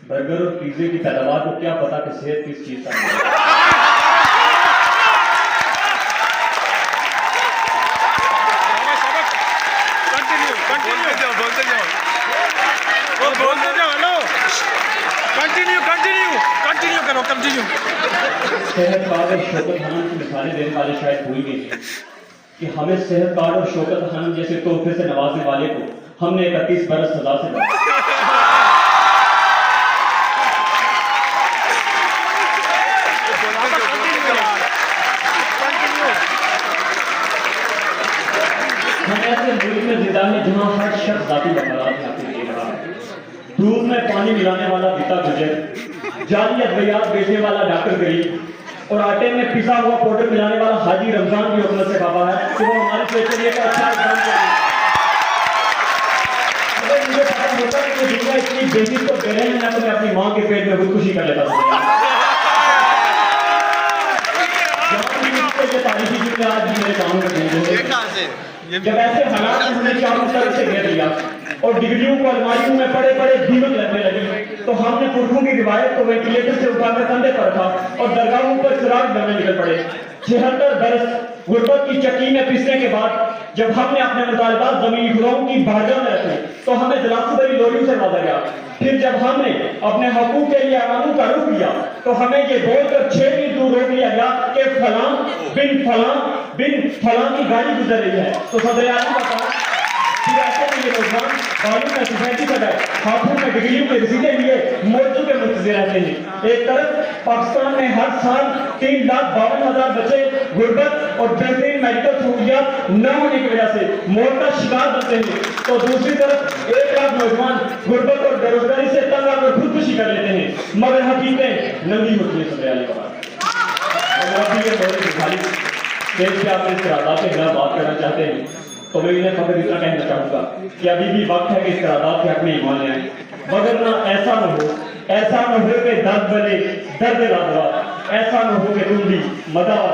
Burger اور پیزے کی پیداوار کو کیا پتا کہ صحت کس چیز کا ہے. صحت کارڈ اور شوکت خانم کی مثالیں دینے والے شاید بھول گئے تھے کہ ہمیں صحت کارڈ اور شوکت خانم جیسے تحفے سے نوازنے والے کو ہم نے 31 برس سزا سے بچایا. ہم ایسے ملک میں زندہ ہیں جہاں ہر شخص ذاتی مقامات حاصل کر رہا ہے. دودھ میں پانی ملانے والا پیتا گجر، جعلی ادویات بیچنے والا ڈاکٹر غریب اور آٹے میں پسا ہوا پاؤڈر ملانے والا حاجی رمضان کی حکومت سے بابا ہے کہ وہ ہمارے فیوچر کا اچھا اقدام کرے. اگر مجھے پتا ہوتا ہے کہ دنیا اتنی بیزی تو بے رحم ہے تو میں اپنی ماں کے پیٹ میں خودکشی کر لیتا تھا. یہ تاریخی جتنے آج بھی میرے کام کر دیں جب ایسے حالات ہم نے چاروں طرف سے گھیر لیا اور ڈگریوں کو الماریوں میں پڑے پڑے دیمک لگنے لگی تو ہم نے پرکھوں کی روایت کو وینٹیلیٹر سے اٹھا کر کندھے پر رکھا اور درگاہوں پر چراغ بننے نکل پڑے. 76 برس غربت کی چکی میں پسنے کے بعد جب ہم نے اپنے مطالبات زمینی خداؤں کی بارگاہ میں رکھے تو ہمیں دلاسو بری لوریوں سے نوازا گیا. پھر جب ہم نے اپنے حقوق کے لیے عواموں کا رخ کیا تو ہمیں یہ بول کر 6 میل دور روک لیا گیا کہ فلاں بن فلاں کی گاڑی گزر رہی ہے. تو صدر اعظم کا کہا پھر ایسے میں یہ نوجوان بالوں میں سوسائٹی کا ڈر ہاتھوں میں ڈگریوں کے رسیدے لیے موجود کے منتظر رہتے ہیں. ایک طرف پاکستان میں ہر سال 3,52,000 بچے غربت اور بہترین میڈیکل سہولیات نہ ہونے کی وجہ سے موت کا شکار بنتے ہیں تو دوسری طرف 1 لاکھ نوجوان غربت اور بے روزگاری سے تنگ آ کر خودکشی کر لیتے ہیں. مگر حقیقتیں ننگی ہوتی ہیں. صدر اعلیٰ دیکھ کے آپ اس قرارداد کے خلاف بات کرنا چاہتے ہیں تو میں انہیں فقط اتنا کہنا چاہوں گا کہ ابھی بھی وقت ہے کہ اس قرارداد کے حق میں ایمان لے آئیں. مگر نہ ایسا نہ ہو کہ درد بنے درد رادوا، ایسا نہ ہو کہ تم بھی مداوا.